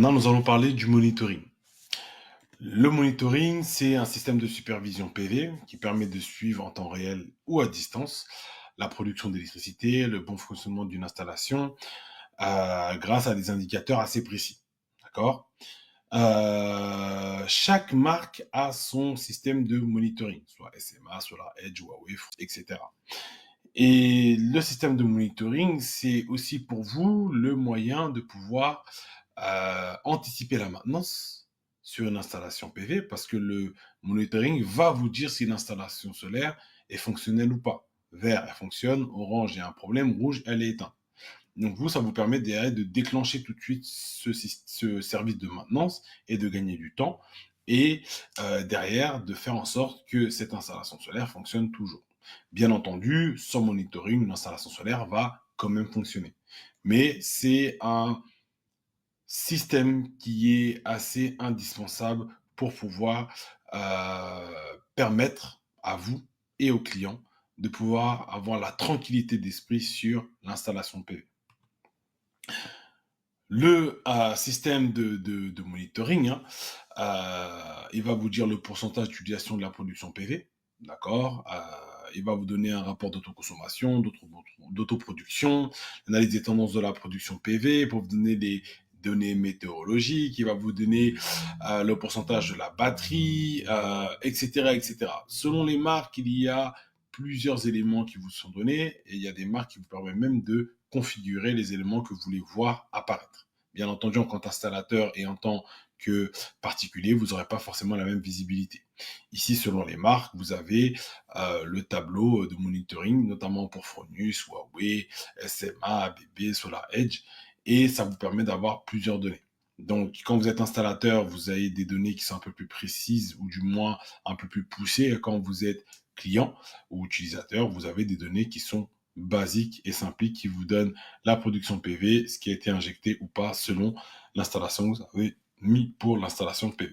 Maintenant, nous allons parler du monitoring. Le monitoring, c'est un système de supervision PV qui permet de suivre en temps réel ou à distance la production d'électricité, le bon fonctionnement d'une installation, grâce à des indicateurs assez précis. D'accord. Chaque marque a son système de monitoring, soit SMA, soit Edge, Huawei, etc. Et le système de monitoring, c'est aussi pour vous le moyen de pouvoir anticiper la maintenance sur une installation PV parce que le monitoring va vous dire si l'installation solaire est fonctionnelle ou pas. Vert, elle fonctionne. Orange, il y a un problème. Rouge, elle est éteinte. Donc vous, ça vous permet de déclencher tout de suite ce service de maintenance et de gagner du temps. Et derrière, de faire en sorte que cette installation solaire fonctionne toujours. Bien entendu, sans monitoring, l'installation solaire va quand même fonctionner. Mais c'est un système qui est assez indispensable pour pouvoir permettre à vous et aux clients de pouvoir avoir la tranquillité d'esprit sur l'installation PV. Le système de monitoring, hein, il va vous dire le pourcentage d'utilisation de la production PV, d'accord. Il va vous donner un rapport d'autoconsommation, d'autoproduction, l'analyse des tendances de la production PV, pour vous donner des données météorologiques, il va vous donner le pourcentage de la batterie, etc., etc. Selon les marques, il y a plusieurs éléments qui vous sont donnés et il y a des marques qui vous permettent même de configurer les éléments que vous voulez voir apparaître. Bien entendu, en tant qu'installateur et en tant que particulier, vous n'aurez pas forcément la même visibilité. Ici, selon les marques, vous avez le tableau de monitoring, notamment pour Fronius, Huawei, SMA, ABB, SolarEdge, et ça vous permet d'avoir plusieurs données. Donc, quand vous êtes installateur, vous avez des données qui sont un peu plus précises ou du moins un peu plus poussées. Quand vous êtes client ou utilisateur, vous avez des données qui sont basiques et simpliques qui vous donnent la production PV, ce qui a été injecté ou pas selon l'installation que vous avez mis pour l'installation PV.